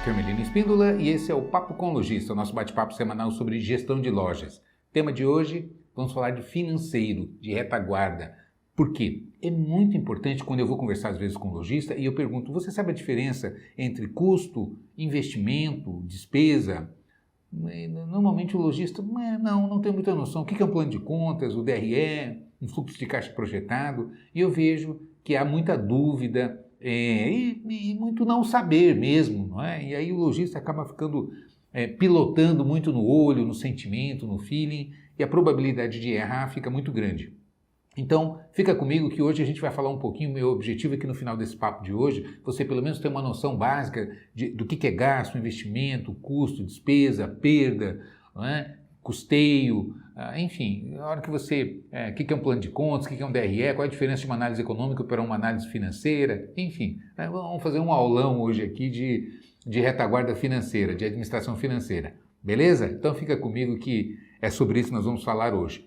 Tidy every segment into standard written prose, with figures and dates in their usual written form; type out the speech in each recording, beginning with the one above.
Firmelino Espíndola e esse é o Papo com Lojista, o nosso bate-papo semanal sobre gestão de lojas. Tema de hoje, vamos falar de financeiro, de retaguarda. Por quê? É muito importante quando eu vou conversar às vezes com o lojista e eu pergunto, você sabe a diferença entre custo, investimento, despesa? Normalmente o lojista, não tem muita noção. O que é um plano de contas, o DRE, um fluxo de caixa projetado? E eu vejo que há muita dúvida, e muito não saber mesmo, não é? E aí o lojista acaba ficando pilotando muito no olho, no sentimento, no feeling, e a probabilidade de errar fica muito grande. Então, fica comigo que hoje a gente vai falar um pouquinho, meu objetivo é que no final desse papo de hoje, você pelo menos tenha uma noção básica do que é gasto, investimento, custo, despesa, perda, não é? Custeio, enfim, na hora que você, o que é um plano de contas, o que é um DRE, qual é a diferença de uma análise econômica para uma análise financeira, enfim, vamos fazer um aulão hoje aqui de retaguarda financeira, de administração financeira, beleza? Então fica comigo que é sobre isso que nós vamos falar hoje.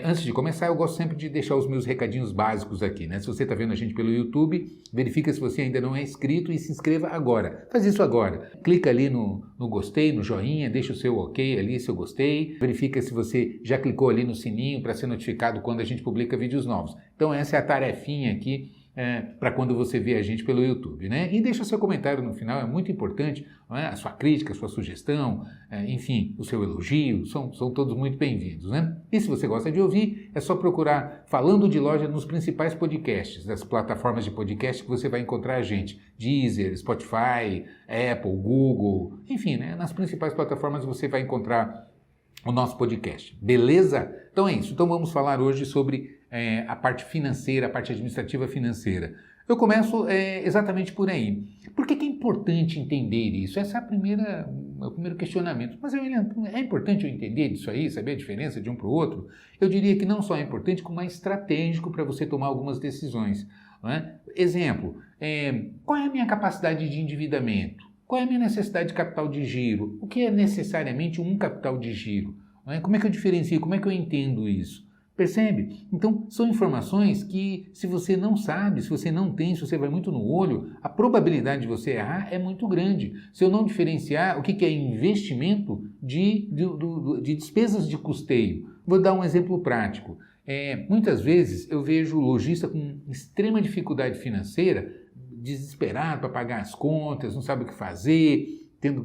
Antes de começar, eu gosto sempre de deixar os meus recadinhos básicos aqui, né? Se você está vendo a gente pelo YouTube, verifica se você ainda não é inscrito e se inscreva agora. Faz isso agora. Clica ali no gostei, no joinha, deixa o seu ok ali, seu gostei. Verifica se você já clicou ali no sininho para ser notificado quando a gente publica vídeos novos. Então essa é a tarefinha aqui para quando você vê a gente pelo YouTube, né? E deixa seu comentário no final, é muito importante, não é? A sua crítica, a sua sugestão, enfim, o seu elogio, são todos muito bem-vindos, né? E se você gosta de ouvir, é só procurar Falando de Loja nos principais podcasts, das plataformas de podcast que você vai encontrar a gente, Deezer, Spotify, Apple, Google, enfim, né? Nas principais plataformas você vai encontrar o nosso podcast, beleza? Então é isso, então vamos falar hoje sobre a parte financeira, a parte administrativa financeira. Eu começo exatamente por aí. Por que é importante entender isso? Esse é o primeiro questionamento. Mas é importante eu entender disso aí, saber a diferença de um para o outro? Eu diria que não só é importante, como é estratégico para você tomar algumas decisões. Não é? Exemplo, qual é a minha capacidade de endividamento? Qual é a minha necessidade de capital de giro? O que é necessariamente um capital de giro? Não é? Como é que eu diferencio? Como é que eu entendo isso? Percebe? Então, são informações que, se você não sabe, se você não tem, se você vai muito no olho, a probabilidade de você errar é muito grande. Se eu não diferenciar o que é investimento de despesas de custeio. Vou dar um exemplo prático. Muitas vezes eu vejo o lojista com extrema dificuldade financeira, desesperado para pagar as contas, não sabe o que fazer,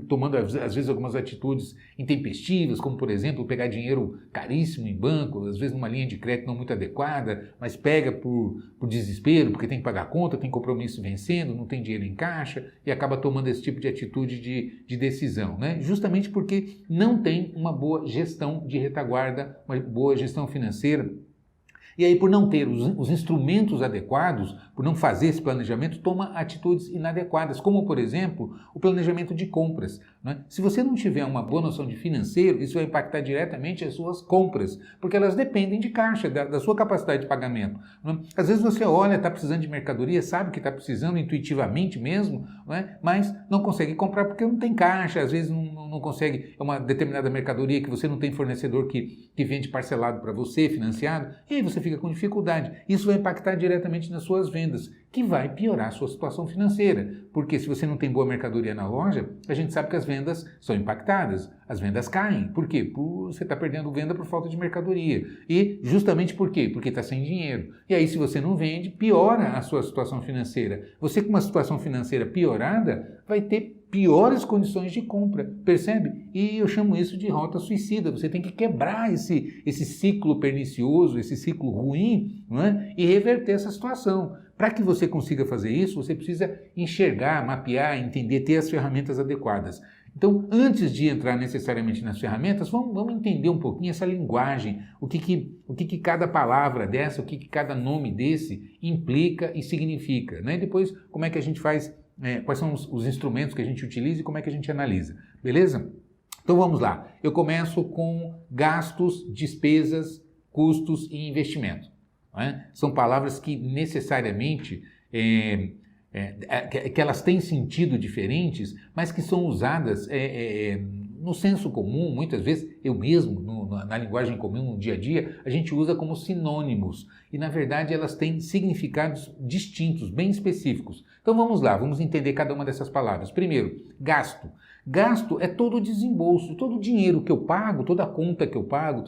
tomando às vezes algumas atitudes intempestivas, como por exemplo pegar dinheiro caríssimo em banco, às vezes numa linha de crédito não muito adequada, mas pega por desespero, porque tem que pagar a conta, tem compromisso vencendo, não tem dinheiro em caixa e acaba tomando esse tipo de atitude de decisão, né? Justamente porque não tem uma boa gestão de retaguarda, uma boa gestão financeira. E aí, por não ter os instrumentos adequados, por não fazer esse planejamento, toma atitudes inadequadas, como, por exemplo, o planejamento de compras. Né? Se você não tiver uma boa noção de financeiro, isso vai impactar diretamente as suas compras, porque elas dependem de caixa, da sua capacidade de pagamento. Né? Às vezes você olha, está precisando de mercadoria, sabe que está precisando intuitivamente mesmo, né? Mas não consegue comprar porque não tem caixa, às vezes não consegue, é uma determinada mercadoria que você não tem fornecedor que vende parcelado para você, financiado, e aí você fica com dificuldade. Isso vai impactar diretamente nas suas vendas, que vai piorar a sua situação financeira, porque se você não tem boa mercadoria na loja, a gente sabe que as vendas são impactadas, as vendas caem. Por quê? Você está perdendo venda por falta de mercadoria. E justamente por quê? Porque está sem dinheiro. E aí, se você não vende, piora a sua situação financeira. Você com uma situação financeira piorada, vai ter piores condições de compra, percebe? E eu chamo isso de rota suicida. Você tem que quebrar esse ciclo pernicioso, esse ciclo ruim, não é? E reverter essa situação. Para que você consiga fazer isso, você precisa enxergar, mapear, entender, ter as ferramentas adequadas. Então, antes de entrar necessariamente nas ferramentas, vamos entender um pouquinho essa linguagem, o que cada palavra dessa, o que cada nome desse implica e significa, né? E depois, como é que a gente faz, quais são os instrumentos que a gente utiliza e como é que a gente analisa, beleza? Então vamos lá, eu começo com gastos, despesas, custos e investimento. Não é? São palavras que necessariamente que elas têm sentido diferentes, mas que são usadas no senso comum, muitas vezes, eu mesmo, na linguagem comum, no dia a dia, a gente usa como sinônimos. E, na verdade, elas têm significados distintos, bem específicos. Então, vamos lá, vamos entender cada uma dessas palavras. Primeiro, gasto. Gasto é todo o desembolso, todo o dinheiro que eu pago, toda a conta que eu pago,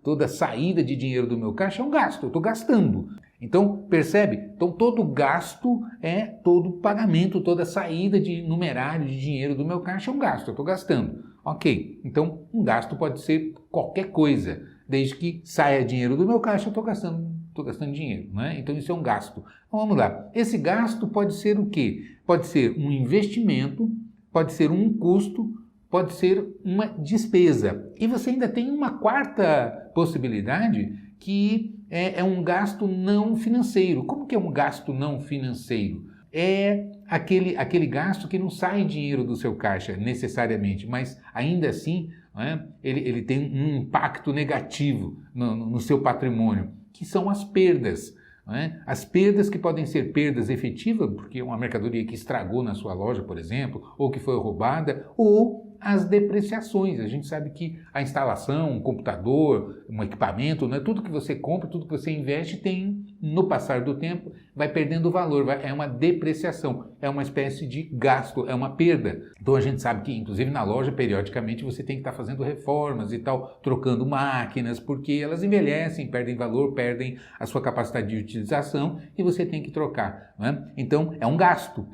toda a saída de dinheiro do meu caixa é um gasto, eu estou gastando. Então, percebe? Então, todo gasto é todo pagamento, toda saída de numerário de dinheiro do meu caixa é um gasto, eu estou gastando. Ok, então um gasto pode ser qualquer coisa, desde que saia dinheiro do meu caixa, eu estou gastando dinheiro, né? Então, isso é um gasto. Então, vamos lá. Esse gasto pode ser o quê? Pode ser um investimento, pode ser um custo, pode ser uma despesa. E você ainda tem uma quarta possibilidade que é um gasto não financeiro. Como que é um gasto não financeiro? É aquele gasto que não sai dinheiro do seu caixa necessariamente, mas ainda assim, né, ele tem um impacto negativo no seu patrimônio, que são as perdas. Né? As perdas que podem ser perdas efetivas, porque é uma mercadoria que estragou na sua loja, por exemplo, ou que foi roubada, ou as depreciações. A gente sabe que a instalação, um computador, um equipamento, né, tudo que você compra, tudo que você investe tem, no passar do tempo, vai perdendo valor, é uma depreciação, é uma espécie de gasto, é uma perda. Então a gente sabe que, inclusive na loja, periodicamente você tem que estar fazendo reformas e tal, trocando máquinas, porque elas envelhecem, perdem valor, perdem a sua capacidade de utilização e você tem que trocar. Né? Então é um gasto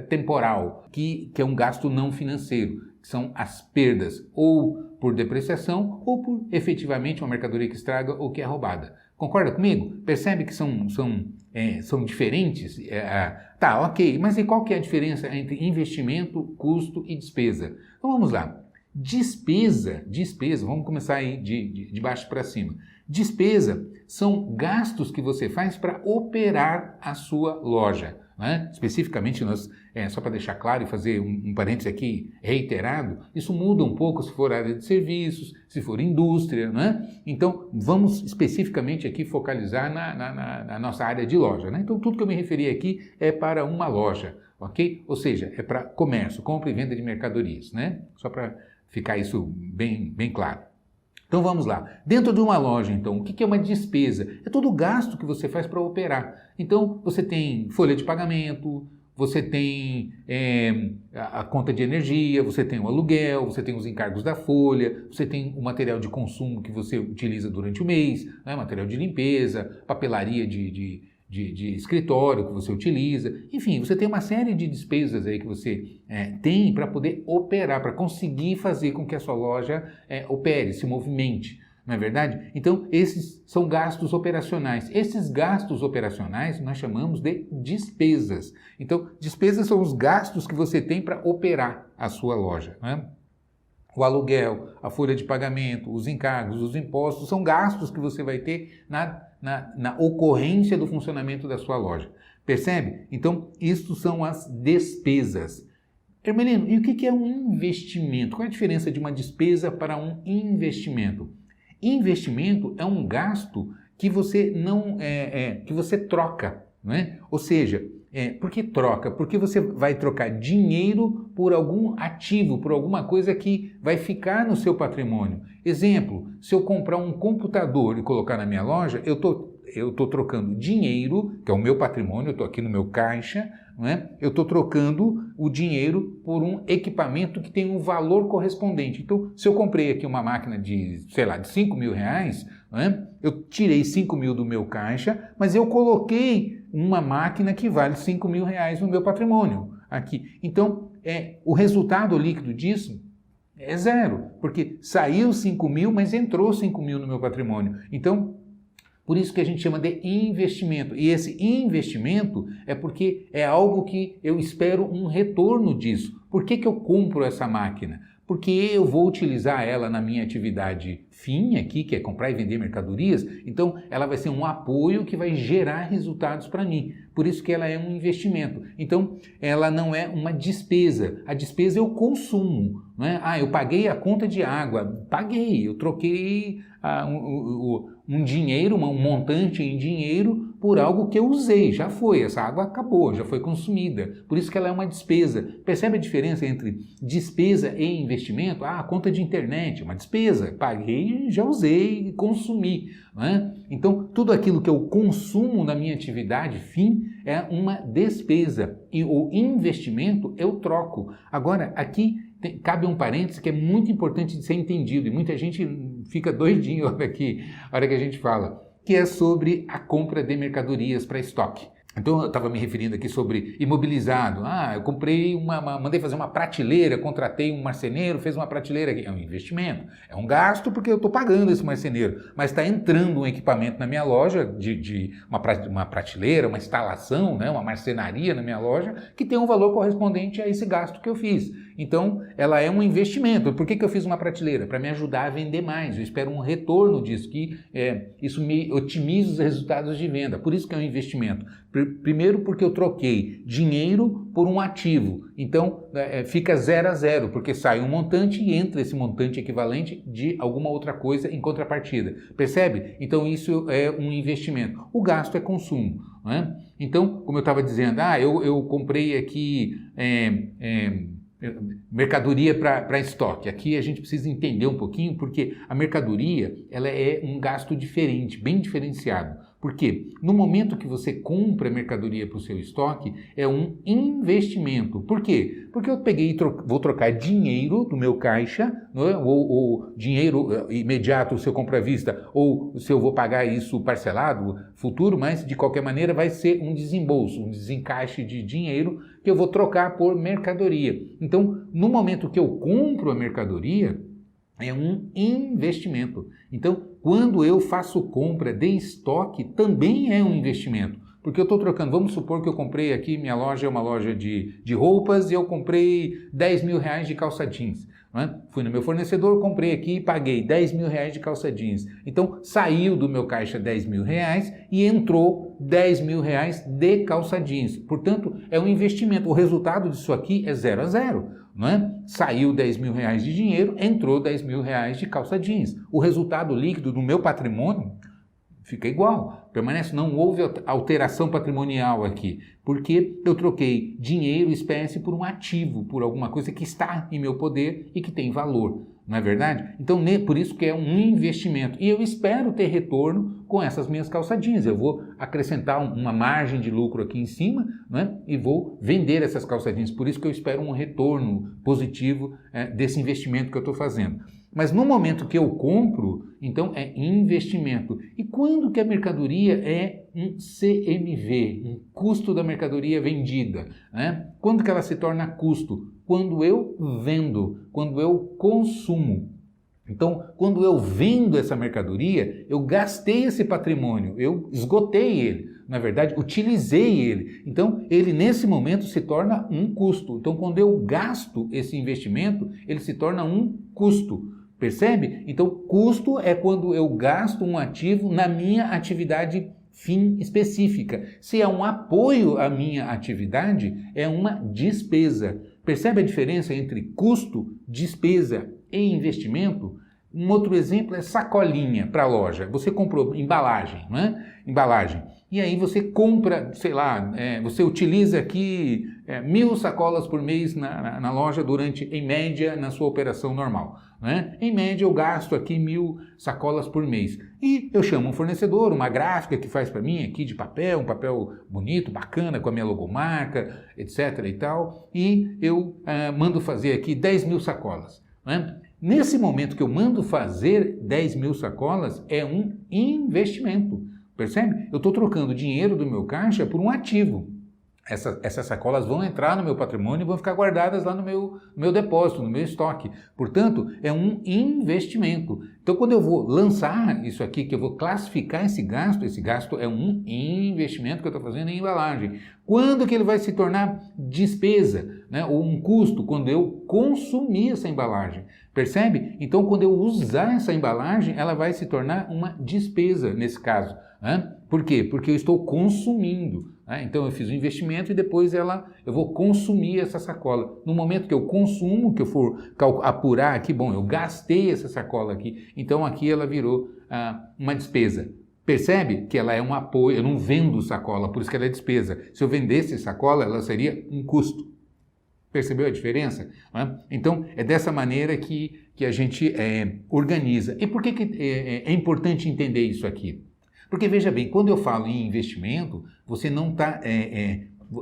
temporal, que é um gasto não financeiro, que são as perdas, ou por depreciação, ou por efetivamente uma mercadoria que estraga ou que é roubada. Concorda comigo? Percebe que são diferentes? Tá, ok, mas e qual que é a diferença entre investimento, custo e despesa? Então vamos lá. Despesa, vamos começar aí de baixo para cima. Despesa são gastos que você faz para operar a sua loja. Né? Especificamente, só para deixar claro e fazer um parênteses aqui reiterado, isso muda um pouco se for área de serviços, se for indústria, né? Então vamos especificamente aqui focalizar na nossa área de loja. Né? Então tudo que eu me referi aqui é para uma loja, ok? Ou seja, é para comércio, compra e venda de mercadorias, né? Só para ficar isso bem claro. Então vamos lá. Dentro de uma loja, então, o que é uma despesa? É todo o gasto que você faz para operar. Então você tem folha de pagamento, você tem a conta de energia, você tem o aluguel, você tem os encargos da folha, você tem o material de consumo que você utiliza durante o mês, né? Material de limpeza, papelaria de escritório que você utiliza, enfim, você tem uma série de despesas aí que você tem para poder operar, para conseguir fazer com que a sua loja opere, se movimente, não é verdade? Então, esses são gastos operacionais. Esses gastos operacionais nós chamamos de despesas. Então, despesas são os gastos que você tem para operar a sua loja, né? O aluguel, a folha de pagamento, os encargos, os impostos, são gastos que você vai ter na ocorrência do funcionamento da sua loja. Percebe? Então, isso são as despesas. Hermelino, e o que é um investimento? Qual é a diferença de uma despesa para um investimento? Investimento é um gasto que você que você troca, né? Ou seja, por que troca? Porque você vai trocar dinheiro por algum ativo, por alguma coisa que vai ficar no seu patrimônio. Exemplo, se eu comprar um computador e colocar na minha loja, eu estou trocando dinheiro, que é o meu patrimônio, eu estou aqui no meu caixa, não é? Eu estou trocando o dinheiro por um equipamento que tem um valor correspondente. Então, se eu comprei aqui uma máquina de 5 mil reais, não é? Eu tirei 5 mil do meu caixa, mas eu coloquei uma máquina que vale 5 mil reais no meu patrimônio aqui. Então, o resultado líquido disso é zero, porque saiu 5 mil, mas entrou 5 mil no meu patrimônio. Então, por isso que a gente chama de investimento. E esse investimento é porque é algo que eu espero um retorno disso. Por que eu compro essa máquina? Porque eu vou utilizar ela na minha atividade fim aqui, que é comprar e vender mercadorias, então ela vai ser um apoio que vai gerar resultados para mim. Por isso que ela é um investimento. Então, ela não é uma despesa. A despesa é o consumo. Não é? Eu paguei a conta de água. Paguei, eu troquei um dinheiro, um montante em dinheiro por algo que eu usei, já foi, essa água acabou, já foi consumida, por isso que ela é uma despesa. Percebe a diferença entre despesa e investimento? Ah, conta de internet, uma despesa, paguei, já usei, consumi, né? Então, tudo aquilo que eu consumo na minha atividade fim é uma despesa e o investimento eu troco. Agora, aqui cabe um parênteses que é muito importante de ser entendido e muita gente fica doidinho aqui, a hora que a gente fala, que é sobre a compra de mercadorias para estoque. Então eu estava me referindo aqui sobre imobilizado. Ah, eu comprei mandei fazer uma prateleira, contratei um marceneiro, fez uma prateleira aqui. É um investimento, é um gasto porque eu estou pagando esse marceneiro, mas está entrando um equipamento na minha loja de uma prateleira, uma instalação, né, uma marcenaria na minha loja que tem um valor correspondente a esse gasto que eu fiz. Então, ela é um investimento. Por que eu fiz uma prateleira? Para me ajudar a vender mais. Eu espero um retorno disso, que isso me otimiza os resultados de venda. Por isso que é um investimento. Primeiro porque eu troquei dinheiro por um ativo. Então, fica 0 a 0, porque sai um montante e entra esse montante equivalente de alguma outra coisa em contrapartida. Percebe? Então, isso é um investimento. O gasto é consumo. Não é? Então, como eu estava dizendo, eu comprei aqui mercadoria para estoque. Aqui a gente precisa entender um pouquinho, porque a mercadoria ela é um gasto diferente, bem diferenciado. Por quê? No momento que você compra mercadoria para o seu estoque, é um investimento. Por quê? Porque eu peguei e vou trocar dinheiro do meu caixa, né? ou dinheiro imediato se eu compro à vista, ou se eu vou pagar isso parcelado futuro, mas de qualquer maneira vai ser um desembolso, um desencaixe de dinheiro que eu vou trocar por mercadoria. Então, no momento que eu compro a mercadoria, é um investimento. Então, quando eu faço compra de estoque, também é um investimento. Porque eu estou trocando, vamos supor que eu comprei aqui, minha loja é uma loja de roupas e eu comprei 10 mil reais de calça jeans. Né? Fui no meu fornecedor, comprei aqui e paguei 10 mil reais de calça jeans. Então, saiu do meu caixa 10 mil reais e entrou 10 mil reais de calça jeans. Portanto, é um investimento. O resultado disso aqui é 0 a 0. Não é? Saiu 10 mil reais de dinheiro, entrou 10 mil reais de calça jeans. O resultado líquido do meu patrimônio fica igual, permanece, não houve alteração patrimonial aqui, porque eu troquei dinheiro, espécie, por um ativo, por alguma coisa que está em meu poder e que tem valor, não é verdade? Então, por isso que é um investimento, e eu espero ter retorno com essas minhas calça jeans, eu vou acrescentar uma margem de lucro aqui em cima, né? E vou vender essas calça jeans, por isso que eu espero um retorno positivo desse investimento que eu estou fazendo. Mas no momento que eu compro, então é investimento. E quando que a mercadoria é um CMV, um custo da mercadoria vendida? Né? Quando que ela se torna custo? Quando eu vendo, quando eu consumo. Então, quando eu vendo essa mercadoria, eu gastei esse patrimônio, eu esgotei ele. Na verdade, utilizei ele. Então, ele nesse momento se torna um custo. Então, quando eu gasto esse investimento, ele se torna um custo. Percebe? Então, custo é quando eu gasto um ativo na minha atividade fim específica. Se é um apoio à minha atividade, é uma despesa. Percebe a diferença entre custo, despesa e investimento? Um outro exemplo é sacolinha para a loja. Você comprou embalagem, não é? Embalagem. E aí você compra, sei lá, você utiliza aqui 1.000 sacolas por mês na loja durante, em média, na sua operação normal. Né? Em média, eu gasto aqui 1.000 sacolas por mês. E eu chamo um fornecedor, uma gráfica que faz para mim aqui de papel, um papel bonito, bacana, com a minha logomarca, etc. e tal. E eu mando fazer aqui 10.000 sacolas. Né? Nesse momento que eu mando fazer 10.000 sacolas, é um investimento. Percebe? Eu estou trocando dinheiro do meu caixa por um ativo. Essas sacolas vão entrar no meu patrimônio e vão ficar guardadas lá no meu depósito, no meu estoque. Portanto, é um investimento. Então, quando eu vou lançar isso aqui, que eu vou classificar esse gasto é um investimento que eu estou fazendo em embalagem. Quando que ele vai se tornar despesa, né? Ou um custo? Quando eu consumir essa embalagem. Percebe? Então, quando eu usar essa embalagem, ela vai se tornar uma despesa nesse caso. Né? Por quê? Porque eu estou consumindo. Então eu fiz um investimento e depois eu vou consumir essa sacola. No momento que eu consumo, que eu for apurar aqui, bom, eu gastei essa sacola aqui Então aqui ela virou uma despesa. Percebe que ela é um apoio, eu não vendo sacola, por isso que ela é despesa. Se eu vendesse sacola, ela seria um custo. Percebeu a diferença? Então, é dessa maneira que a gente organiza. E por que é importante entender isso aqui? Porque, veja bem, quando eu falo em investimento, você não está,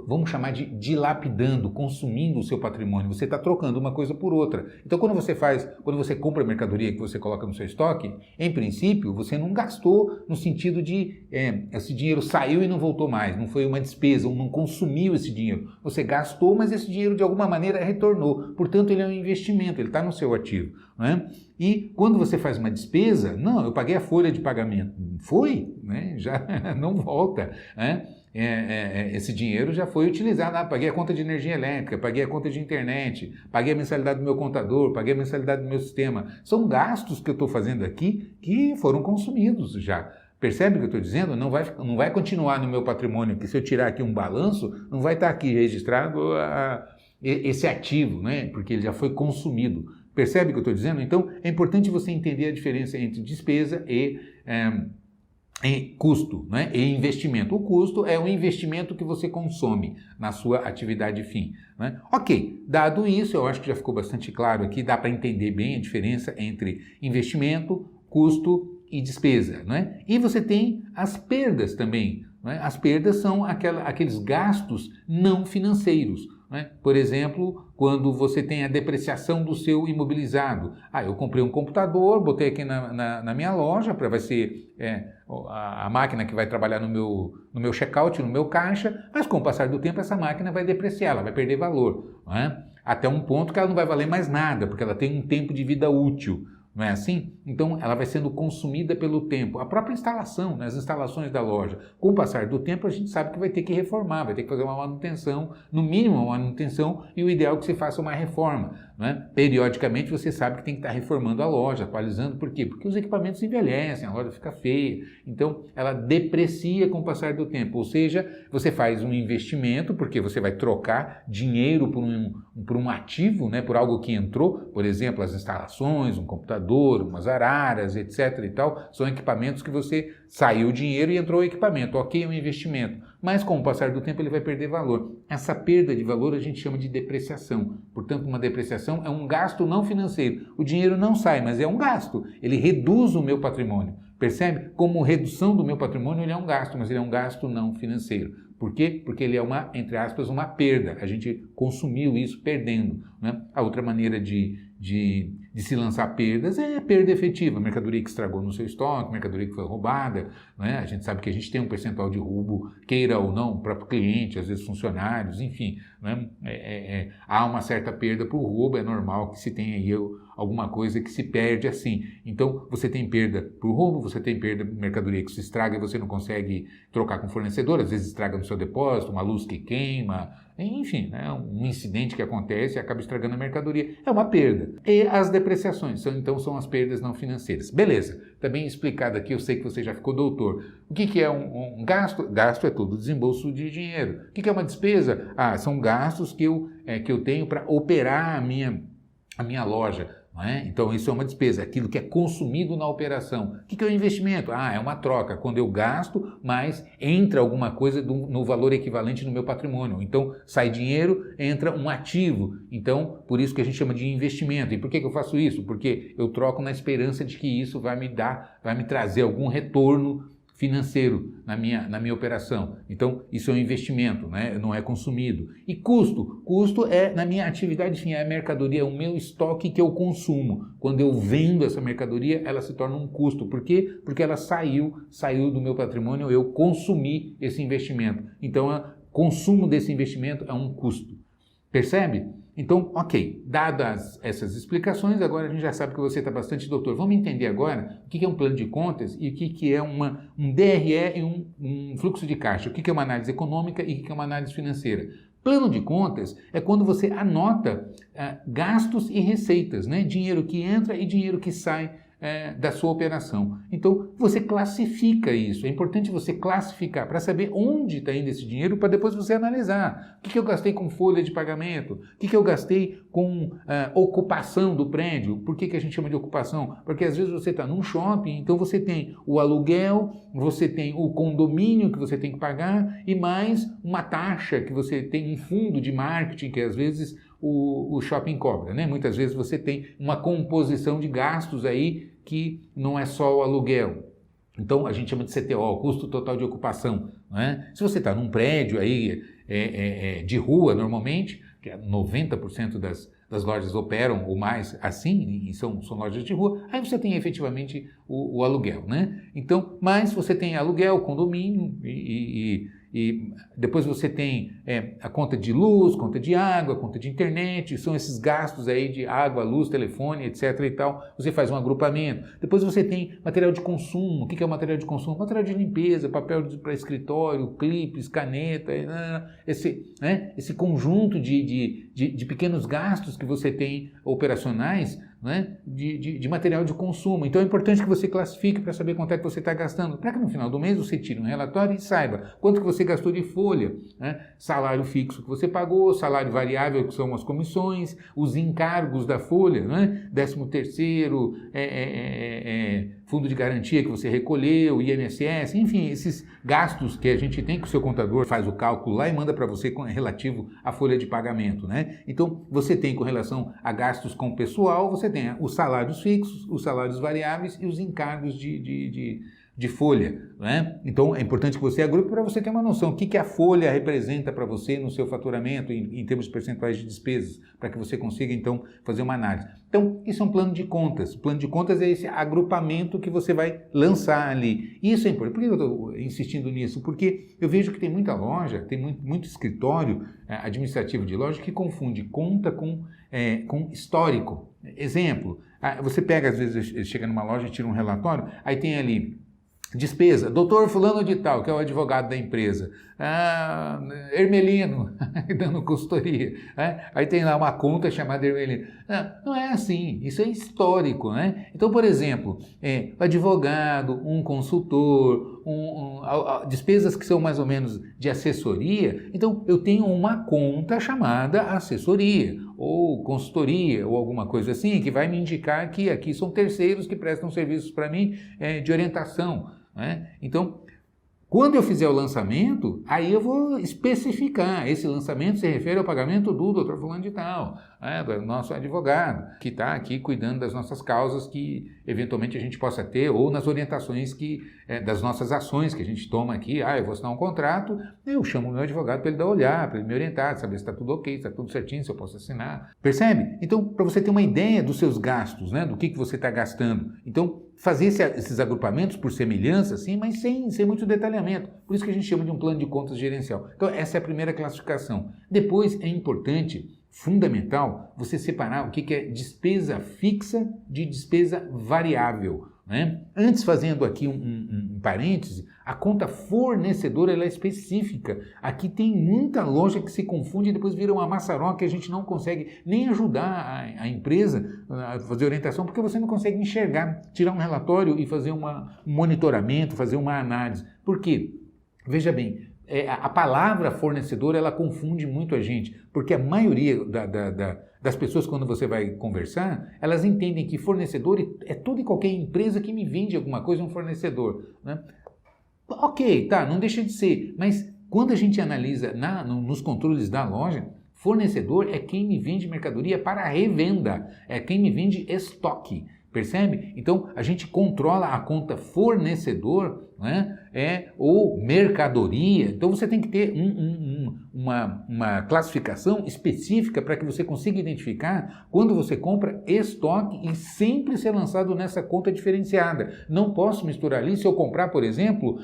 vamos chamar de dilapidando, consumindo o seu patrimônio. Você está trocando uma coisa por outra. Então, quando você compra mercadoria que você coloca no seu estoque, em princípio, você não gastou no sentido de esse dinheiro saiu e não voltou mais. Não foi uma despesa, ou não consumiu esse dinheiro. Você gastou, mas esse dinheiro de alguma maneira retornou. Portanto, ele é um investimento, ele está no seu ativo. Não é? E quando você faz uma despesa, não, eu paguei a folha de pagamento. Foi, né? Já não volta, né? Esse dinheiro já foi utilizado. Paguei a conta de energia elétrica, paguei a conta de internet, paguei a mensalidade do meu contador, paguei a mensalidade do meu sistema. São gastos que eu estou fazendo aqui que foram consumidos já. Percebe o que eu estou dizendo? Não vai continuar no meu patrimônio, que se eu tirar aqui um balanço, não vai estar aqui registrado esse ativo, né? Porque ele já foi consumido. Percebe o que eu estou dizendo? Então, é importante você entender a diferença entre despesa e custo, né? E investimento. O custo é o investimento que você consome na sua atividade fim. Né? Ok, dado isso, eu acho que já ficou bastante claro aqui, dá para entender bem a diferença entre investimento, custo e despesa. Né? E você tem as perdas também. Né? As perdas são aqueles gastos não financeiros. Né? Por exemplo, quando você tem a depreciação do seu imobilizado. Eu comprei um computador, botei aqui na minha loja, vai ser a máquina que vai trabalhar no meu checkout, no meu caixa, mas com o passar do tempo essa máquina vai depreciar, ela vai perder valor. Não é? Até um ponto que ela não vai valer mais nada, porque ela tem um tempo de vida útil. Não é assim? Então, ela vai sendo consumida pelo tempo. A própria instalação, né, as instalações da loja. Com o passar do tempo, a gente sabe que vai ter que reformar, vai ter que fazer uma manutenção, no mínimo uma manutenção, e o ideal é que você faça uma reforma. Né? Periodicamente, você sabe que tem que estar reformando a loja, atualizando. Por quê? Porque os equipamentos envelhecem, a loja fica feia. Então, ela deprecia com o passar do tempo. Ou seja, você faz um investimento, porque você vai trocar dinheiro por um ativo, né, por algo que entrou, por exemplo, as instalações, um computador, umas araras, etc. e tal, são equipamentos que você saiu o dinheiro e entrou o equipamento. Ok, é um investimento, mas com o passar do tempo ele vai perder valor. Essa perda de valor a gente chama de depreciação. Portanto, uma depreciação é um gasto não financeiro. O dinheiro não sai, mas é um gasto. Ele reduz o meu patrimônio. Percebe? Como redução do meu patrimônio, ele é um gasto, mas ele é um gasto não financeiro. Por quê? Porque ele é entre aspas, uma perda. A gente consumiu isso perdendo. Né? A outra maneira de se lançar perdas é perda efetiva, mercadoria que estragou no seu estoque, mercadoria que foi roubada, né? A gente sabe que a gente tem um percentual de roubo, queira ou não, o próprio cliente, às vezes funcionários, enfim, né? Há uma certa perda por roubo, é normal que se tenha aí alguma coisa que se perde assim. Então, você tem perda por roubo, você tem perda de mercadoria que se estraga e você não consegue trocar com o fornecedor, às vezes estraga no seu depósito, uma luz que queima, enfim, né? Um incidente que acontece e acaba estragando a mercadoria. É uma perda. E as depreciações, então, são as perdas não financeiras. Beleza, está bem explicado aqui, eu sei que você já ficou doutor. O que é um gasto? Gasto é todo desembolso de dinheiro. O que é uma despesa? São gastos que eu tenho para operar a minha loja. Não é? Então, isso é uma despesa, aquilo que é consumido na operação. O que é um investimento? É uma troca, quando eu gasto, mas entra alguma coisa no valor equivalente no meu patrimônio. Então, sai dinheiro, entra um ativo. Então, por isso que a gente chama de investimento. E por que eu faço isso? Porque eu troco na esperança de que isso vai me trazer algum retorno financeiro na minha operação. Então, isso é um investimento, né? Não é consumido. E custo é na minha atividade, enfim, é a mercadoria, é o meu estoque que eu consumo. Quando eu vendo essa mercadoria, ela se torna um custo. Por quê? Porque ela saiu do meu patrimônio, eu consumi esse investimento. Então, o consumo desse investimento é um custo. Percebe? Então, ok, dadas essas explicações, agora a gente já sabe que você está bastante doutor. Vamos entender agora o que é um plano de contas e o que é um DRE e um fluxo de caixa. O que é uma análise econômica e o que é uma análise financeira. Plano de contas é quando você anota gastos e receitas, né? Dinheiro que entra e dinheiro que sai da sua operação. Então, você classifica isso. É importante você classificar para saber onde está indo esse dinheiro para depois você analisar. O que eu gastei com folha de pagamento? O que eu gastei com ocupação do prédio? Por que a gente chama de ocupação? Porque às vezes você está num shopping, então você tem o aluguel, você tem o condomínio que você tem que pagar e mais uma taxa que você tem, um fundo de marketing que às vezes o shopping cobra, né? Muitas vezes você tem uma composição de gastos aí que não é só o aluguel. Então a gente chama de CTO, custo total de ocupação, né? Se você está num prédio aí de rua normalmente, que 90% das lojas operam ou mais assim, e são lojas de rua, aí você tem efetivamente o aluguel, né? Então, mas você tem aluguel, condomínio e depois você tem a conta de luz, conta de água, conta de internet, são esses gastos aí de água, luz, telefone, etc e tal. Você faz um agrupamento. Depois você tem material de consumo. O que é o material de consumo? Material de limpeza, papel para escritório, clipes, caneta, esse conjunto de pequenos gastos que você tem operacionais, né, de material de consumo. Então é importante que você classifique para saber quanto é que você está gastando, para que no final do mês você tire um relatório e saiba quanto que você gastou de folha, né, salário fixo que você pagou, salário variável que são as comissões, os encargos da folha, né, 13º, fundo de garantia que você recolheu, INSS, enfim, esses gastos que a gente tem, que o seu contador faz o cálculo lá e manda para você relativo à folha de pagamento, né? Então, você tem com relação a gastos com o pessoal, você tem os salários fixos, os salários variáveis e os encargos de folha, né? Então, é importante que você agrupe para você ter uma noção. O que a folha representa para você no seu faturamento em termos percentuais de despesas, para que você consiga, então, fazer uma análise. Então, isso é um plano de contas. O plano de contas é esse agrupamento que você vai lançar ali. Isso é importante. Por que eu estou insistindo nisso? Porque eu vejo que tem muita loja, tem muito escritório administrativo de loja que confunde conta com histórico. Exemplo, você pega, às vezes, chega numa loja e tira um relatório, aí tem ali despesa, doutor fulano de tal, que é o advogado da empresa, Hermelino, dando consultoria, né? Aí tem lá uma conta chamada Hermelino. Não é assim, isso é histórico, né? Então, por exemplo, o advogado, um consultor, despesas que são mais ou menos de assessoria, então eu tenho uma conta chamada assessoria, ou consultoria, ou alguma coisa assim, que vai me indicar que aqui são terceiros que prestam serviços para mim de orientação, né? Então, quando eu fizer o lançamento, aí eu vou especificar. Esse lançamento se refere ao pagamento do doutor fulano de tal, do nosso advogado, que está aqui cuidando das nossas causas que eventualmente a gente possa ter, ou nas orientações das nossas ações que a gente toma aqui. Eu vou assinar um contrato, eu chamo o meu advogado para ele dar olhar, para ele me orientar, saber se está tudo ok, se está tudo certinho, se eu posso assinar. Percebe? Então, para você ter uma ideia dos seus gastos, né, do que você está gastando. Então, fazer esses agrupamentos por semelhança, sim, mas sem muito detalhamento. Por isso que a gente chama de um plano de contas gerencial. Então, essa é a primeira classificação. Depois, é importante, fundamental, você separar o que é despesa fixa de despesa variável, né? Antes, fazendo aqui um parêntese, a conta fornecedora ela é específica. Aqui tem muita loja que se confunde e depois vira uma maçaroca que a gente não consegue nem ajudar a empresa a fazer orientação, porque você não consegue enxergar, tirar um relatório e fazer um monitoramento, fazer uma análise. Por quê? Veja bem, a palavra fornecedor ela confunde muito a gente, porque a maioria das pessoas, quando você vai conversar, elas entendem que fornecedor é toda e qualquer empresa que me vende alguma coisa, um fornecedor, né? Ok, tá, não deixa de ser, mas quando a gente analisa nos controles da loja, fornecedor é quem me vende mercadoria para revenda, é quem me vende estoque. Percebe? Então, a gente controla a conta fornecedor, né? Ou mercadoria. Então, você tem que ter uma classificação específica para que você consiga identificar quando você compra estoque e sempre ser lançado nessa conta diferenciada. Não posso misturar ali se eu comprar, por exemplo,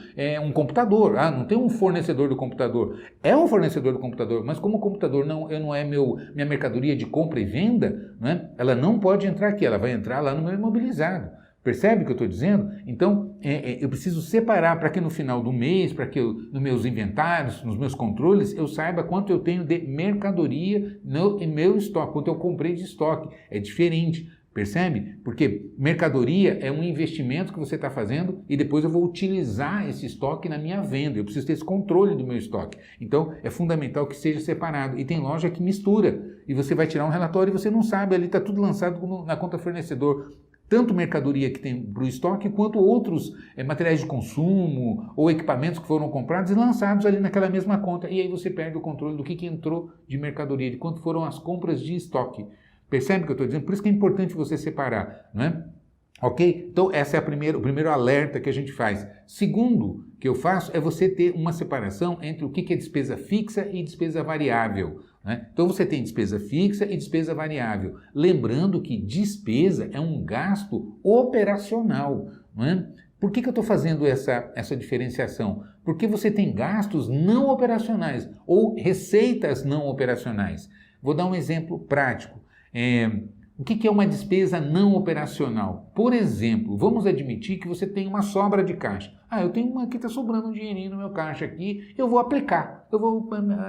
um computador. Não tem um fornecedor do computador. É um fornecedor do computador, mas como o computador não é minha mercadoria de compra e venda, né? Ela não pode entrar aqui, ela vai entrar lá no meu imobilizado. Percebe o que eu estou dizendo? Então, eu preciso separar para que no final do mês, para que nos meus inventários, nos meus controles, eu saiba quanto eu tenho de mercadoria no meu estoque, quanto eu comprei de estoque. É diferente. Percebe? Porque mercadoria é um investimento que você está fazendo e depois eu vou utilizar esse estoque na minha venda. Eu preciso ter esse controle do meu estoque. Então, é fundamental que seja separado. E tem loja que mistura. E você vai tirar um relatório e você não sabe. Ali está tudo lançado na conta fornecedor. Tanto mercadoria que tem para o estoque, quanto outros materiais de consumo ou equipamentos que foram comprados e lançados ali naquela mesma conta. E aí você perde o controle do que entrou de mercadoria, de quanto foram as compras de estoque. Percebe o que eu estou dizendo? Por isso que é importante você separar, não é? Ok? Então, esse é o primeiro alerta que a gente faz. Segundo que eu faço é você ter uma separação entre o que é despesa fixa e despesa variável. Né? Então, você tem despesa fixa e despesa variável. Lembrando que despesa é um gasto operacional. Não é? Por que eu estou fazendo essa diferenciação? Porque você tem gastos não operacionais ou receitas não operacionais. Vou dar um exemplo prático. O que é uma despesa não operacional? Por exemplo, vamos admitir que você tem uma sobra de caixa. Eu tenho aqui, está sobrando um dinheirinho no meu caixa aqui, eu vou aplicar.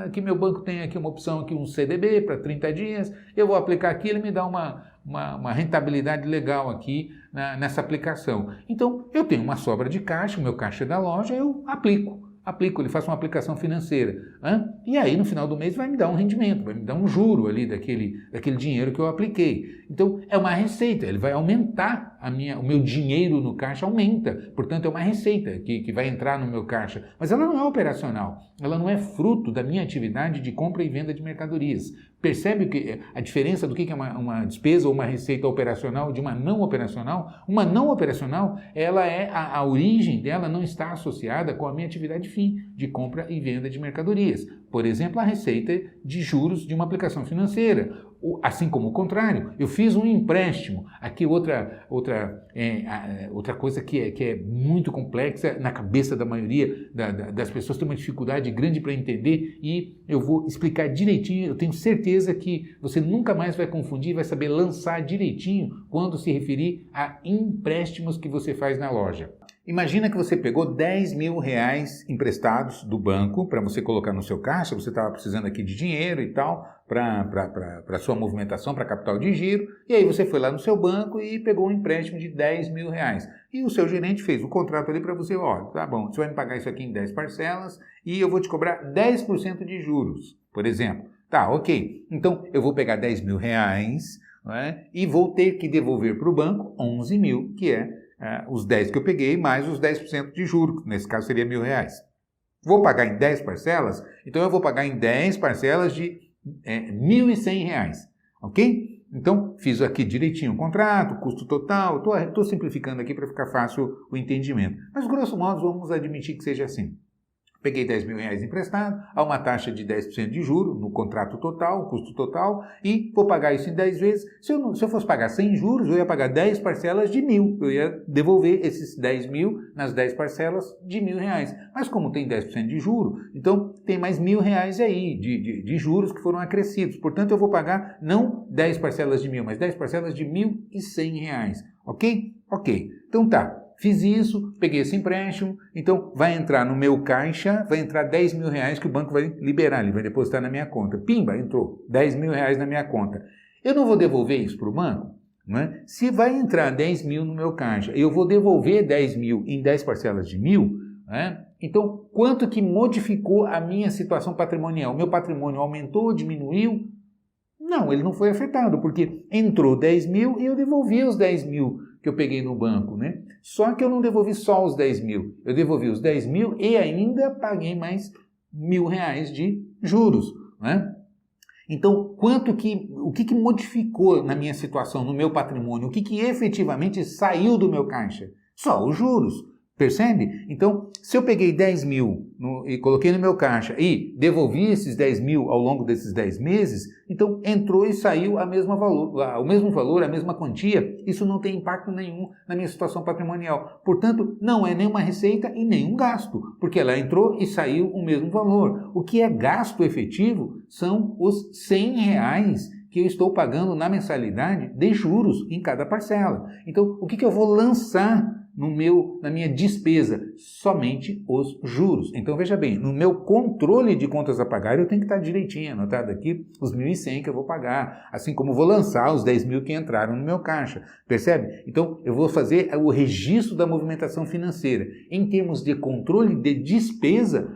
Aqui meu banco tem aqui uma opção, aqui um CDB para 30 dias, eu vou aplicar aqui, ele me dá uma rentabilidade legal aqui nessa aplicação. Então, eu tenho uma sobra de caixa, o meu caixa é da loja, eu aplico, ele faz uma aplicação financeira. E aí, no final do mês, vai me dar um rendimento, vai me dar um juro ali daquele dinheiro que eu apliquei. Então, é uma receita, ele vai aumentar o meu dinheiro no caixa, aumenta. Portanto, é uma receita que vai entrar no meu caixa. Mas ela não é operacional, ela não é fruto da minha atividade de compra e venda de mercadorias. Percebe a diferença do que é uma despesa ou uma receita operacional de uma não operacional? Uma não operacional, ela a origem dela não está associada com a minha atividade fim de compra e venda de mercadorias. Por exemplo, a receita de juros de uma aplicação financeira. Assim como o contrário, eu fiz um empréstimo. Aqui outra coisa que é muito complexa na cabeça da maioria das pessoas, tem uma dificuldade grande para entender e eu vou explicar direitinho. Eu tenho certeza que você nunca mais vai confundir, vai saber lançar direitinho quando se referir a empréstimos que você faz na loja. Imagina que você pegou 10 mil reais emprestados do banco para você colocar no seu caixa, você estava precisando aqui de dinheiro e tal, para a sua movimentação, para capital de giro, e aí você foi lá no seu banco e pegou um empréstimo de 10 mil reais. E o seu gerente fez o contrato ali para você, tá bom, você vai me pagar isso aqui em 10 parcelas e eu vou te cobrar 10% de juros, por exemplo. Tá, ok. Então, eu vou pegar 10 mil reais, né, e vou ter que devolver para o banco 11 mil, que é os 10 que eu peguei, mais os 10% de juros, nesse caso seria R$1.000. Vou pagar em 10 parcelas, então eu vou pagar em 10 parcelas de R$1.100, ok? Então, fiz aqui direitinho o contrato, custo total, estou simplificando aqui para ficar fácil o entendimento. Mas, grosso modo, vamos admitir que seja assim. Peguei 10 mil reais emprestado, a uma taxa de 10% de juro no contrato total, custo total, e vou pagar isso em 10 vezes. Se eu fosse pagar sem juros, eu ia pagar 10 parcelas de 1.000. Eu ia devolver esses 10 mil nas 10 parcelas de R$1.000. Mas como tem 10% de juro, então tem mais R$1.000 aí de juros que foram acrescidos. Portanto, eu vou pagar não 10 parcelas de 1.000, mas 10 parcelas de R$1.100. Ok? Ok. Então tá. Fiz isso, peguei esse empréstimo, então vai entrar no meu caixa, vai entrar 10 mil reais que o banco vai liberar, ele vai depositar na minha conta. Pimba, entrou 10 mil reais na minha conta. Eu não vou devolver isso para o banco? Não é? Se vai entrar 10 mil no meu caixa e eu vou devolver 10 mil em 10 parcelas de 1.000, né? Então quanto que modificou a minha situação patrimonial? O meu patrimônio aumentou, diminuiu? Não, ele não foi afetado, porque entrou 10 mil e eu devolvi os 10 mil que eu peguei no banco, né? Só que eu não devolvi só os 10 mil, eu devolvi os 10 mil e ainda paguei mais R$1.000 de juros, né? Então, o que modificou na minha situação, no meu patrimônio, o que efetivamente saiu do meu caixa? Só os juros. Percebe? Então, se eu peguei 10 mil e coloquei no meu caixa e devolvi esses 10 mil ao longo desses 10 meses, então entrou e saiu o mesmo valor, a mesma quantia. Isso não tem impacto nenhum na minha situação patrimonial. Portanto, não é nenhuma receita e nenhum gasto, porque ela entrou e saiu o mesmo valor. O que é gasto efetivo são os R$100 que eu estou pagando na mensalidade de juros em cada parcela. Então, o que eu vou lançar na minha despesa? Somente os juros. Então, veja bem, no meu controle de contas a pagar, eu tenho que estar direitinho, anotado aqui os 1.100 que eu vou pagar, assim como vou lançar os 10.000 que entraram no meu caixa, percebe? Então, eu vou fazer o registro da movimentação financeira. Em termos de controle de despesa,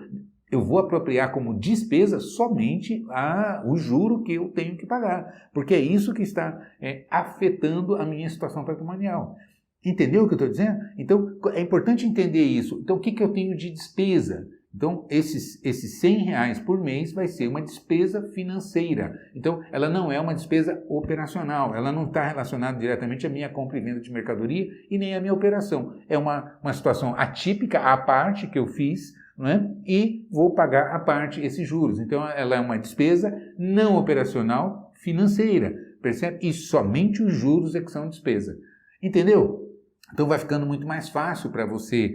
eu vou apropriar como despesa somente o juro que eu tenho que pagar, porque é isso que está afetando a minha situação patrimonial. Entendeu o que eu estou dizendo? Então, é importante entender isso. Então, o que eu tenho de despesa? Então, esses R$100 por mês vai ser uma despesa financeira. Então, ela não é uma despesa operacional, ela não está relacionada diretamente à minha compra e venda de mercadoria e nem à minha operação. É uma situação atípica à parte que eu fiz, não é? E vou pagar à parte esses juros. Então, ela é uma despesa não operacional financeira, percebe? E somente os juros é que são despesa. Entendeu? Então vai ficando muito mais fácil para você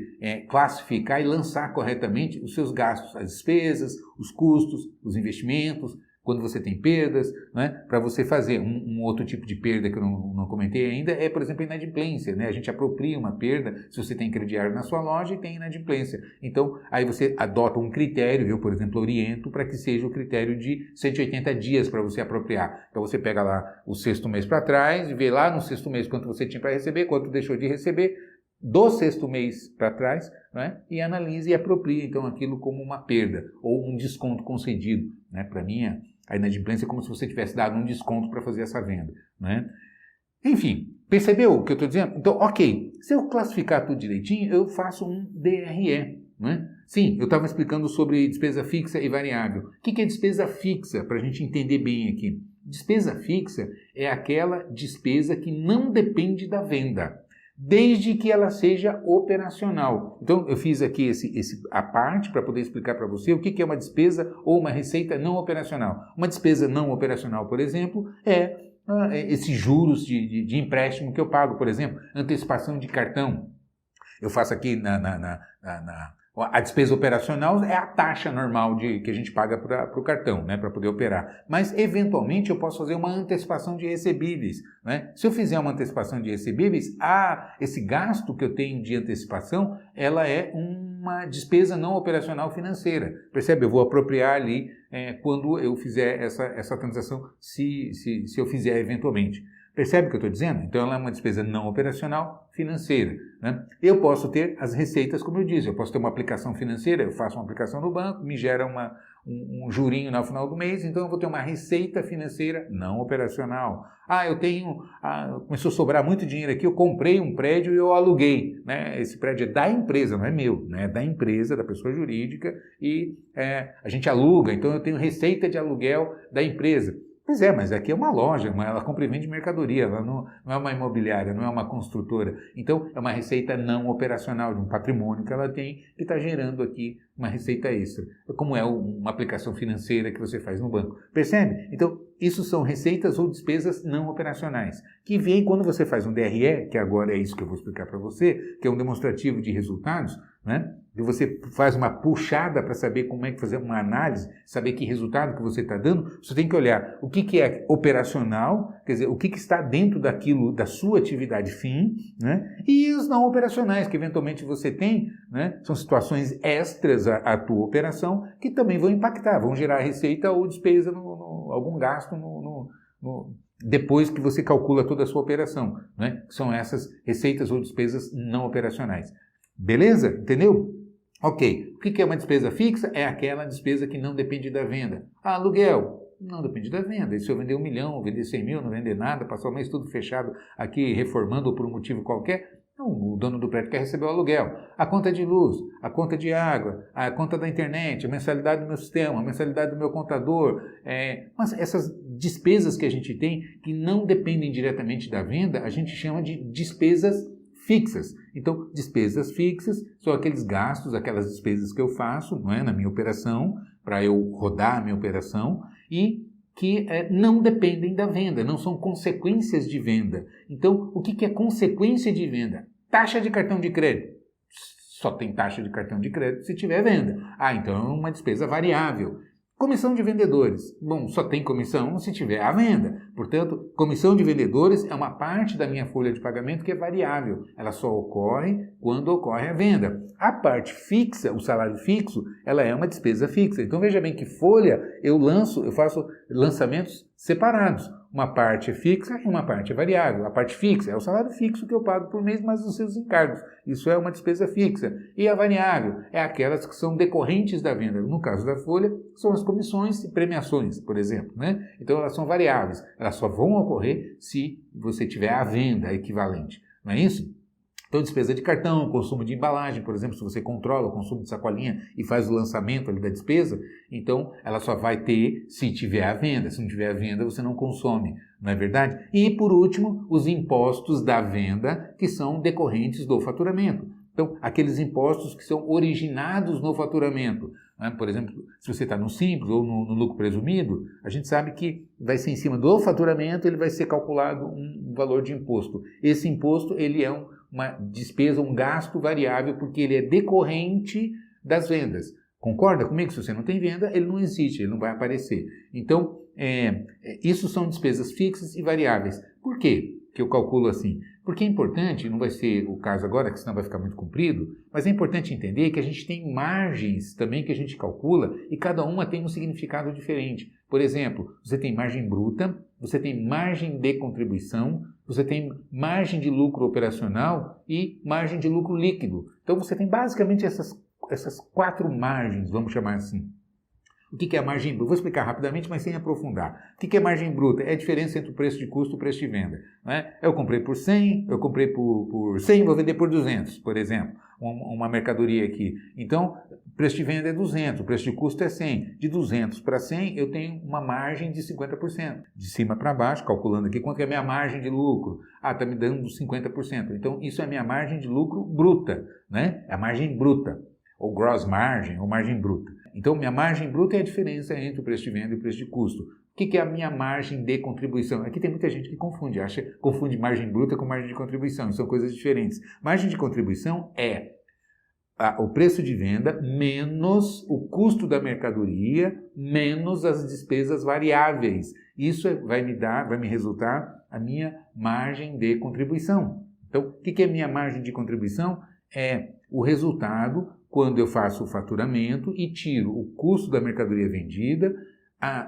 classificar e lançar corretamente os seus gastos, as despesas, os custos, os investimentos, quando você tem perdas, né? Para você fazer um outro tipo de perda que eu não comentei ainda, por exemplo, a inadimplência, né? A gente apropria uma perda se você tem crediário na sua loja e tem inadimplência. Então, aí você adota um critério, eu, por exemplo, oriento para que seja o critério de 180 dias para você apropriar. Então, você pega lá o sexto mês para trás e vê lá no sexto mês quanto você tinha para receber, quanto deixou de receber, do sexto mês para trás, né? E analisa e apropria, então, aquilo como uma perda ou um desconto concedido, né? Para mim, a inadimplência é como se você tivesse dado um desconto para fazer essa venda, né? Enfim, percebeu o que eu estou dizendo? Então, ok, se eu classificar tudo direitinho, eu faço um DRE, né? Sim, eu estava explicando sobre despesa fixa e variável. O que é despesa fixa, para a gente entender bem aqui? Despesa fixa é aquela despesa que não depende da venda, desde que ela seja operacional. Então, eu fiz aqui a parte para poder explicar para você o que é uma despesa ou uma receita não operacional. Uma despesa não operacional, por exemplo, esses juros de empréstimo que eu pago, por exemplo, antecipação de cartão. Eu faço aqui a despesa operacional é a taxa normal que a gente paga para o cartão, né, para poder operar. Mas, eventualmente, eu posso fazer uma antecipação de recebíveis, né? Se eu fizer uma antecipação de recebíveis, esse gasto que eu tenho de antecipação, ela é uma despesa não operacional financeira. Percebe? Eu vou apropriar ali quando eu fizer essa transação, se eu fizer eventualmente. Percebe o que eu estou dizendo? Então, ela é uma despesa não operacional financeira, né? Eu posso ter as receitas, como eu disse, eu posso ter uma aplicação financeira, eu faço uma aplicação no banco, me gera um jurinho no final do mês, então eu vou ter uma receita financeira não operacional. Começou a sobrar muito dinheiro aqui, eu comprei um prédio e eu aluguei, né? Esse prédio é da empresa, não é meu, né? É da empresa, da pessoa jurídica, e a gente aluga, então eu tenho receita de aluguel da empresa. Pois é, mas aqui é uma loja, ela compra e vende mercadoria, ela não é uma imobiliária, não é uma construtora. Então, é uma receita não operacional de um patrimônio que ela tem que está gerando aqui uma receita extra. Como é uma aplicação financeira que você faz no banco. Percebe? Então, isso são receitas ou despesas não operacionais, que vem quando você faz um DRE, que agora é isso que eu vou explicar para você, que é um demonstrativo de resultados, né? E você faz uma puxada para saber como é que fazer uma análise, saber que resultado que você está dando, você tem que olhar o que é operacional, quer dizer, o que está dentro daquilo, da sua atividade fim, né? E os não operacionais que eventualmente você tem, né? São situações extras à tua operação que também vão impactar, vão gerar receita ou despesa, algum gasto depois que você calcula toda a sua operação, né? São essas receitas ou despesas não operacionais. Beleza? Entendeu? Ok. O que é uma despesa fixa? É aquela despesa que não depende da venda. Aluguel. Não depende da venda. E se eu vender 1 milhão, vender 100 mil, não vender nada, passar o mês tudo fechado aqui, reformando ou por um motivo qualquer, não, o dono do prédio quer receber o aluguel. A conta de luz, a conta de água, a conta da internet, a mensalidade do meu sistema, a mensalidade do meu contador. Mas essas despesas que a gente tem, que não dependem diretamente da venda, a gente chama de despesas fixas. Então, despesas fixas são aqueles gastos, aquelas despesas que eu faço, não é, na minha operação, para eu rodar a minha operação, e que não dependem da venda, não são consequências de venda. Então, o que é consequência de venda? Taxa de cartão de crédito. Só tem taxa de cartão de crédito se tiver venda. Então é uma despesa variável. Comissão de vendedores. Bom, só tem comissão se tiver a venda. Portanto, comissão de vendedores é uma parte da minha folha de pagamento que é variável. Ela só ocorre quando ocorre a venda. A parte fixa, o salário fixo, ela é uma despesa fixa. Então veja bem que folha eu faço lançamentos separados. Uma parte é fixa e uma parte é variável. A parte fixa é o salário fixo que eu pago por mês, mais os seus encargos. Isso é uma despesa fixa. E a variável é aquelas que são decorrentes da venda. No caso da folha, são as comissões e premiações, por exemplo, né? Então elas são variáveis. Elas só vão ocorrer se você tiver a venda equivalente. Não é isso? Então, despesa de cartão, consumo de embalagem, por exemplo, se você controla o consumo de sacolinha e faz o lançamento ali da despesa, então ela só vai ter se tiver a venda. Se não tiver a venda, você não consome, não é verdade? E, por último, os impostos da venda que são decorrentes do faturamento. Então, aqueles impostos que são originados no faturamento. Né? Por exemplo, se você está no Simples ou no lucro presumido, a gente sabe que vai ser em cima do faturamento, ele vai ser calculado um valor de imposto. Esse imposto, ele é uma despesa, um gasto variável, porque ele é decorrente das vendas. Concorda comigo? Se você não tem venda, ele não existe, ele não vai aparecer. Então, isso são despesas fixas e variáveis. Por quê que eu calculo assim? Porque é importante, não vai ser o caso agora, que senão vai ficar muito comprido, mas é importante entender que a gente tem margens também que a gente calcula e cada uma tem um significado diferente. Por exemplo, você tem margem bruta, você tem margem de contribuição, você tem margem de lucro operacional e margem de lucro líquido. Então você tem basicamente essas 4 margens, vamos chamar assim. O que é a margem bruta? Vou explicar rapidamente, mas sem aprofundar. O que é margem bruta? É a diferença entre o preço de custo e o preço de venda. Né? Eu comprei por 100, eu comprei por 100, vou vender por 200, por exemplo. Uma mercadoria aqui. Então, o preço de venda é 200, o preço de custo é 100. De 200 para 100, eu tenho uma margem de 50%. De cima para baixo, calculando aqui, quanto é a minha margem de lucro? Está me dando 50%. Então, isso é a minha margem de lucro bruta, né? É a margem bruta, ou gross margin, ou margem bruta. Então, minha margem bruta é a diferença entre o preço de venda e o preço de custo. O que é a minha margem de contribuição? Aqui tem muita gente que confunde margem bruta com margem de contribuição, e são coisas diferentes. Margem de contribuição é o preço de venda menos o custo da mercadoria, menos as despesas variáveis. Isso vai me resultar a minha margem de contribuição. Então, o que é a minha margem de contribuição? É o resultado quando eu faço o faturamento e tiro o custo da mercadoria vendida,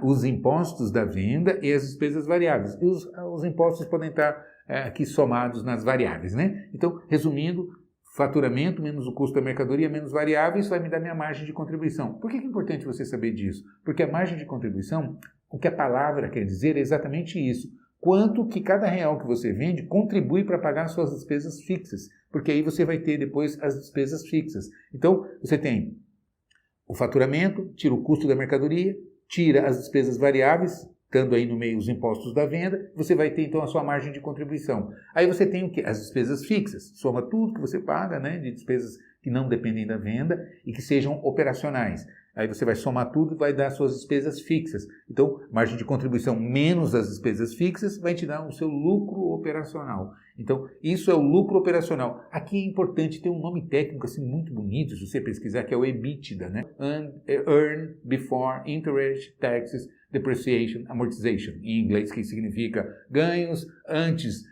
os impostos da venda e as despesas variáveis. E os impostos podem estar aqui somados nas variáveis, né? Então, resumindo, faturamento menos o custo da mercadoria menos variáveis vai me dar minha margem de contribuição. Por que é importante você saber disso? Porque a margem de contribuição, o que a palavra quer dizer é exatamente isso. Quanto que cada real que você vende contribui para pagar as suas despesas fixas, porque aí você vai ter depois as despesas fixas. Então, você tem o faturamento, tira o custo da mercadoria, tira as despesas variáveis, estando aí no meio os impostos da venda, você vai ter então a sua margem de contribuição. Aí você tem o quê? As despesas fixas, soma tudo que você paga, né, de despesas que não dependem da venda e que sejam operacionais. Aí você vai somar tudo e vai dar as suas despesas fixas. Então, margem de contribuição menos as despesas fixas vai te dar o seu lucro operacional. Então, isso é o lucro operacional. Aqui é importante ter um nome técnico assim muito bonito, se você pesquisar, que é o EBITDA, né? Earn Before Interest, Taxes, Depreciation, Amortization, em inglês, que significa ganhos antes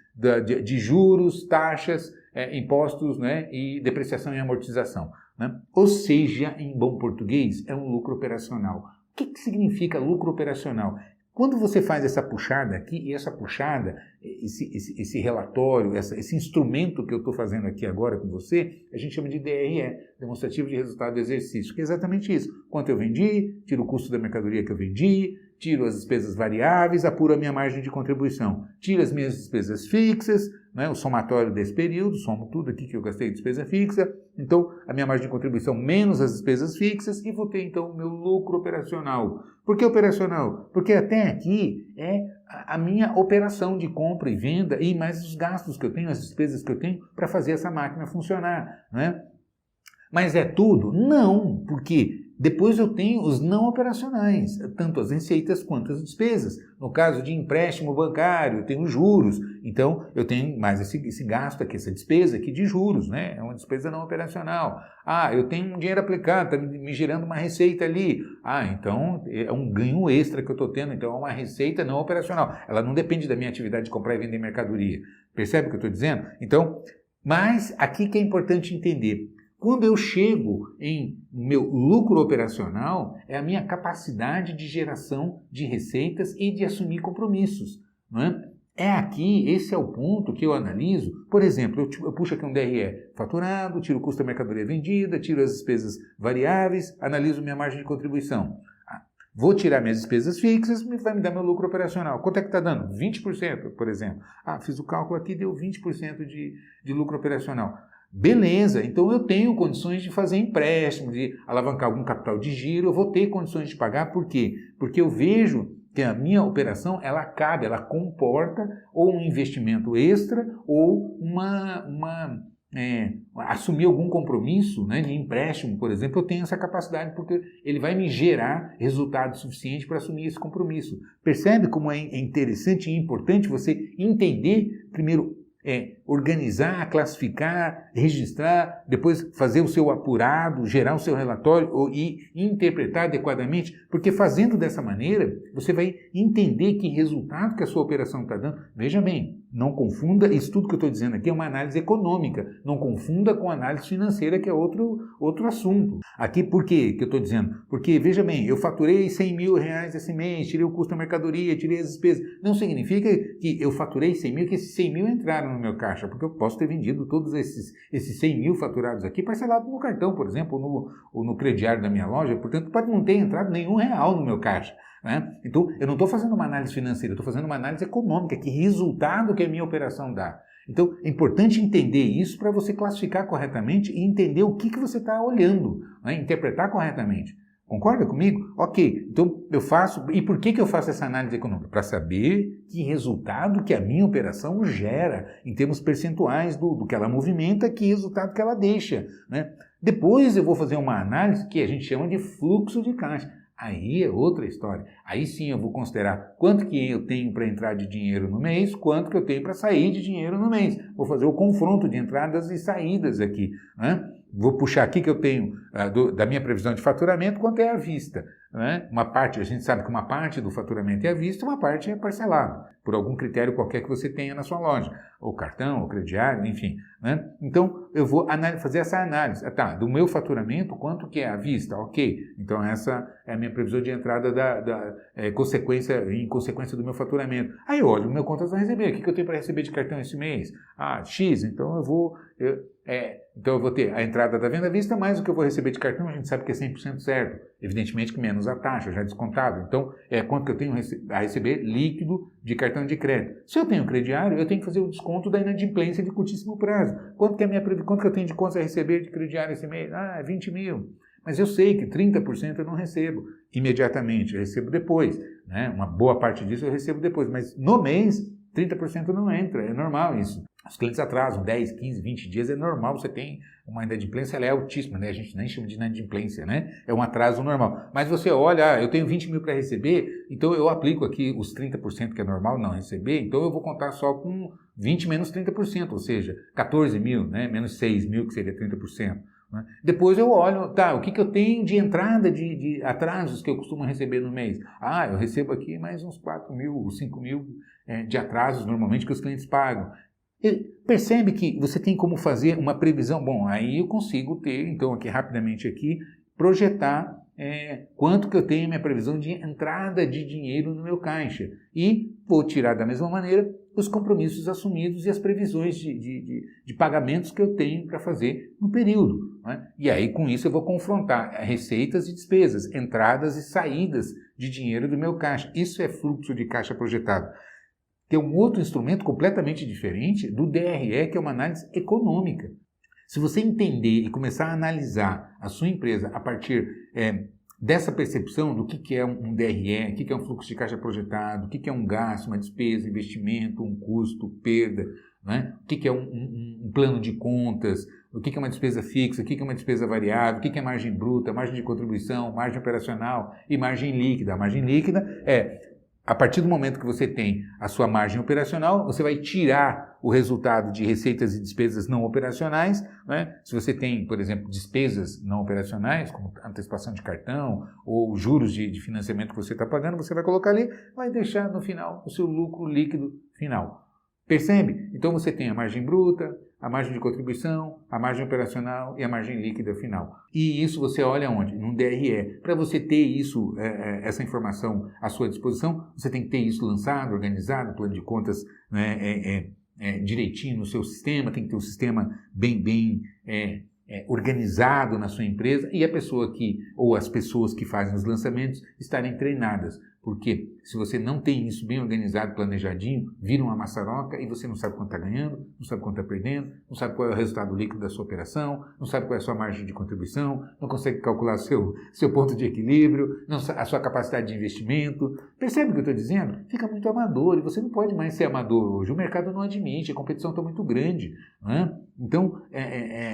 de juros, taxas, impostos, né, e depreciação e amortização. Né? Ou seja, em bom português, é um lucro operacional. O que significa lucro operacional? Quando você faz essa puxada aqui, e essa puxada, esse relatório, esse instrumento que eu estou fazendo aqui agora com você, a gente chama de DRE, Demonstrativo de Resultado do Exercício, que é exatamente isso. Quanto eu vendi, tiro o custo da mercadoria que eu vendi, tiro as despesas variáveis, apuro a minha margem de contribuição, tiro as minhas despesas fixas, né, o somatório desse período, somo tudo aqui que eu gastei de despesa fixa, então a minha margem de contribuição menos as despesas fixas e vou ter então o meu lucro operacional. Por que operacional? Porque até aqui é a minha operação de compra e venda e mais os gastos que eu tenho, as despesas que eu tenho para fazer essa máquina funcionar, né? Mas é tudo? Não, porque Depois eu tenho os não operacionais, tanto as receitas quanto as despesas. No caso de empréstimo bancário, eu tenho juros, então eu tenho mais esse gasto aqui, essa despesa aqui de juros, né? É uma despesa não operacional. Ah, eu tenho um dinheiro aplicado, está me gerando uma receita ali. Ah, então é um ganho extra que eu estou tendo, então é uma receita não operacional. Ela não depende da minha atividade de comprar e vender mercadoria. Percebe o que eu estou dizendo? Então, mas aqui que é importante entender. Quando eu chego em meu lucro operacional, é a minha capacidade de geração de receitas e de assumir compromissos. Não é? É aqui, esse é o ponto que eu analiso. Por exemplo, eu puxo aqui um DRE faturado, tiro o custo da mercadoria vendida, tiro as despesas variáveis, analiso minha margem de contribuição. Vou tirar minhas despesas fixas, vai me dar meu lucro operacional. Quanto é que está dando? 20%, por exemplo. Ah, fiz o cálculo aqui, deu 20% de lucro operacional. Beleza, então eu tenho condições de fazer empréstimo, de alavancar algum capital de giro, eu vou ter condições de pagar, por quê? Porque eu vejo que a minha operação, ela cabe, ela comporta ou um investimento extra ou assumir algum compromisso, né, de empréstimo, por exemplo, eu tenho essa capacidade porque ele vai me gerar resultado suficiente para assumir esse compromisso. Percebe como é interessante e importante você entender, primeiro, organizar, classificar, registrar, depois fazer o seu apurado, gerar o seu relatório e interpretar adequadamente, porque fazendo dessa maneira, você vai entender que resultado que a sua operação está dando. Veja bem, não confunda, isso tudo que eu estou dizendo aqui é uma análise econômica, não confunda com análise financeira, que é outro assunto. Aqui por quê que eu estou dizendo? Porque, veja bem, eu faturei 100 mil reais esse mês, tirei o custo da mercadoria, tirei as despesas. Não significa que eu faturei 100 mil, que esses 100 mil entraram no meu caixa, porque eu posso ter vendido todos esses 100 mil faturados aqui parcelado no cartão, por exemplo, ou no crediário da minha loja, portanto pode não ter entrado nenhum real no meu caixa. Né? Então eu não estou fazendo uma análise financeira, eu estou fazendo uma análise econômica, que resultado que a minha operação dá. Então é importante entender isso para você classificar corretamente e entender o que você está olhando, né? Interpretar corretamente. Concorda comigo? Ok, então eu faço... E por que eu faço essa análise econômica? Para saber que resultado que a minha operação gera em termos percentuais do que ela movimenta, que resultado que ela deixa. Né? Depois eu vou fazer uma análise que a gente chama de fluxo de caixa. Aí é outra história. Aí sim eu vou considerar quanto que eu tenho para entrar de dinheiro no mês, quanto que eu tenho para sair de dinheiro no mês. Vou fazer o confronto de entradas e saídas aqui, né? Vou puxar aqui que eu tenho da minha previsão de faturamento, quanto é à vista. Né? Uma parte, a gente sabe que uma parte do faturamento é à vista, uma parte é parcelado, por algum critério qualquer que você tenha na sua loja, ou cartão, ou crediário, enfim. Né? Então, eu vou fazer essa análise. Do meu faturamento, quanto que é à vista? Ok, então essa é a minha previsão de entrada em consequência do meu faturamento. Aí eu olho o meu contas a receber, o que eu tenho para receber de cartão esse mês? X, então eu vou ter a entrada da venda à vista mais o que eu vou receber de cartão, a gente sabe que é 100% certo. Evidentemente que menos a taxa, já descontado. Então, quanto que eu tenho a receber líquido de cartão de crédito. Se eu tenho crediário, eu tenho que fazer o desconto da inadimplência de curtíssimo prazo. Quanto que eu tenho de contas a receber de crediário esse mês? 20 mil. Mas eu sei que 30% eu não recebo imediatamente, eu recebo depois. Né? Uma boa parte disso eu recebo depois, mas no mês 30% não entra, é normal isso. Os clientes atrasam 10, 15, 20 dias, é normal, você tem uma inadimplência, ela é altíssima, né? A gente nem chama de inadimplência, né? É um atraso normal. Mas você olha, eu tenho 20 mil para receber, então eu aplico aqui os 30% que é normal não receber, então eu vou contar só com 20 menos 30%, ou seja, 14 mil, né? Menos 6 mil, que seria 30%. Né? Depois eu olho, o que eu tenho de entrada de atrasos que eu costumo receber no mês? Eu recebo aqui mais uns 4 mil, 5 mil de atrasos normalmente que os clientes pagam. Percebe que você tem como fazer uma previsão? Bom, aí eu consigo ter, então aqui rapidamente aqui, projetar quanto que eu tenho minha previsão de entrada de dinheiro no meu caixa. E vou tirar da mesma maneira os compromissos assumidos e as previsões de pagamentos que eu tenho para fazer no período. Né? E aí com isso eu vou confrontar receitas e despesas, entradas e saídas de dinheiro do meu caixa. Isso é fluxo de caixa projetado. Que é um outro instrumento completamente diferente do DRE, que é uma análise econômica. Se você entender e começar a analisar a sua empresa a partir dessa percepção do que é um DRE, o que é um fluxo de caixa projetado, o que é um gasto, uma despesa, investimento, um custo, perda, né? O que é um plano de contas, o que é uma despesa fixa, o que é uma despesa variável, o que é margem bruta, margem de contribuição, margem operacional e margem líquida. A margem líquida é, a partir do momento que você tem a sua margem operacional, você vai tirar o resultado de receitas e despesas não operacionais, né? Se você tem, por exemplo, despesas não operacionais, como antecipação de cartão ou juros de financiamento que você está pagando, você vai colocar ali, vai deixar no final o seu lucro líquido final. Percebe? Então você tem a margem bruta, a margem de contribuição, a margem operacional e a margem líquida final. E isso você olha onde? Num DRE. Para você ter isso, essa informação à sua disposição, você tem que ter isso lançado, organizado, plano de contas, né, direitinho no seu sistema, tem que ter um sistema bem organizado na sua empresa e a pessoa ou as pessoas que fazem os lançamentos estarem treinadas. Porque se você não tem isso bem organizado, planejadinho, vira uma maçaroca e você não sabe quanto está ganhando, não sabe quanto está perdendo, não sabe qual é o resultado líquido da sua operação, não sabe qual é a sua margem de contribuição, não consegue calcular seu ponto de equilíbrio, a sua capacidade de investimento. Percebe o que eu estou dizendo? Fica muito amador e você não pode mais ser amador hoje. O mercado não admite, a competição está muito grande, né? Então,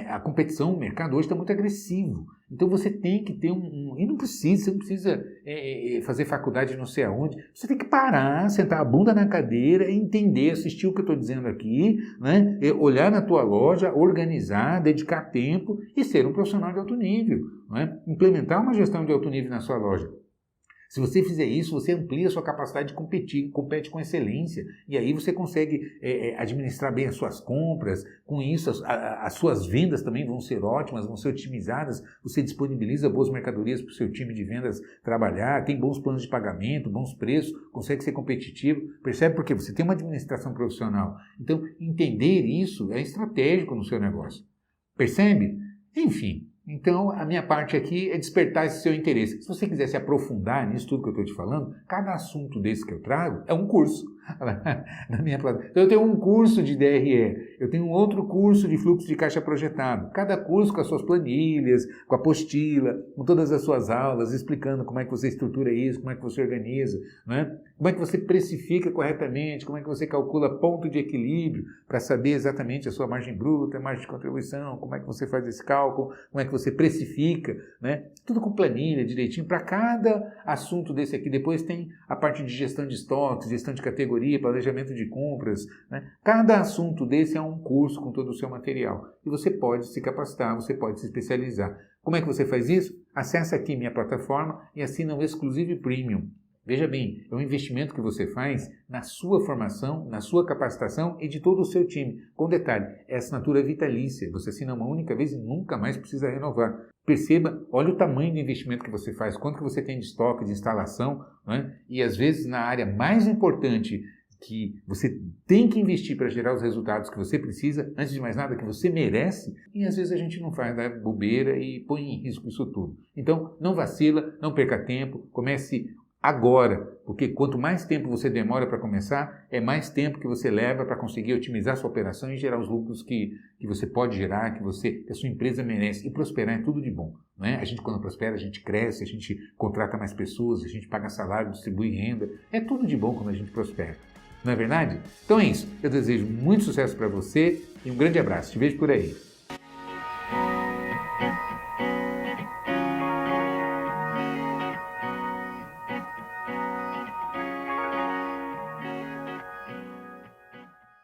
a competição, o mercado hoje está muito agressivo. Então você tem que ter e você não precisa fazer faculdade não sei aonde, você tem que parar, sentar a bunda na cadeira, entender, assistir o que eu estou dizendo aqui, né? Olhar na tua loja, organizar, dedicar tempo e ser um profissional de alto nível, né? Implementar uma gestão de alto nível na sua loja. Se você fizer isso, você amplia a sua capacidade de competir, compete com excelência. E aí você consegue administrar bem as suas compras. Com isso, as suas vendas também vão ser ótimas, vão ser otimizadas. Você disponibiliza boas mercadorias para o seu time de vendas trabalhar, tem bons planos de pagamento, bons preços, consegue ser competitivo. Percebe por quê? Você tem uma administração profissional. Então, entender isso é estratégico no seu negócio. Percebe? Enfim. Então, a minha parte aqui é despertar esse seu interesse. Se você quiser se aprofundar nisso tudo que eu estou te falando, cada assunto desse que eu trago é um curso na minha plataforma. Então, eu tenho um curso de DRE, eu tenho um outro curso de fluxo de caixa projetado. Cada curso com as suas planilhas, com a apostila, com todas as suas aulas, explicando como é que você estrutura isso, como é que você organiza, né? Como é que você precifica corretamente, como é que você calcula ponto de equilíbrio para saber exatamente a sua margem bruta, a margem de contribuição, como é que você faz esse cálculo, como é que você precifica, né? Tudo com planilha, direitinho, para cada assunto desse aqui. Depois tem a parte de gestão de estoques, gestão de categoria, planejamento de compras, né? Cada assunto desse é um curso com todo o seu material. E você pode se capacitar, você pode se especializar. Como é que você faz isso? Acesse aqui minha plataforma e assina o Exclusive Premium. Veja bem, é um investimento que você faz na sua formação, na sua capacitação e de todo o seu time. Com detalhe, é assinatura vitalícia. Você assina uma única vez e nunca mais precisa renovar. Perceba, olha o tamanho do investimento que você faz, quanto que você tem de estoque, de instalação, né? E às vezes na área mais importante que você tem que investir para gerar os resultados que você precisa, antes de mais nada, que você merece, e às vezes a gente não faz, dá bobeira e põe em risco isso tudo. Então, não vacila, não perca tempo, comece agora, porque quanto mais tempo você demora para começar, é mais tempo que você leva para conseguir otimizar sua operação e gerar os lucros que você pode gerar, que a sua empresa merece. E prosperar é tudo de bom, né? A gente, quando prospera, a gente cresce, a gente contrata mais pessoas, a gente paga salário, distribui renda. É tudo de bom quando a gente prospera. Não é verdade? Então é isso. Eu desejo muito sucesso para você e um grande abraço. Te vejo por aí.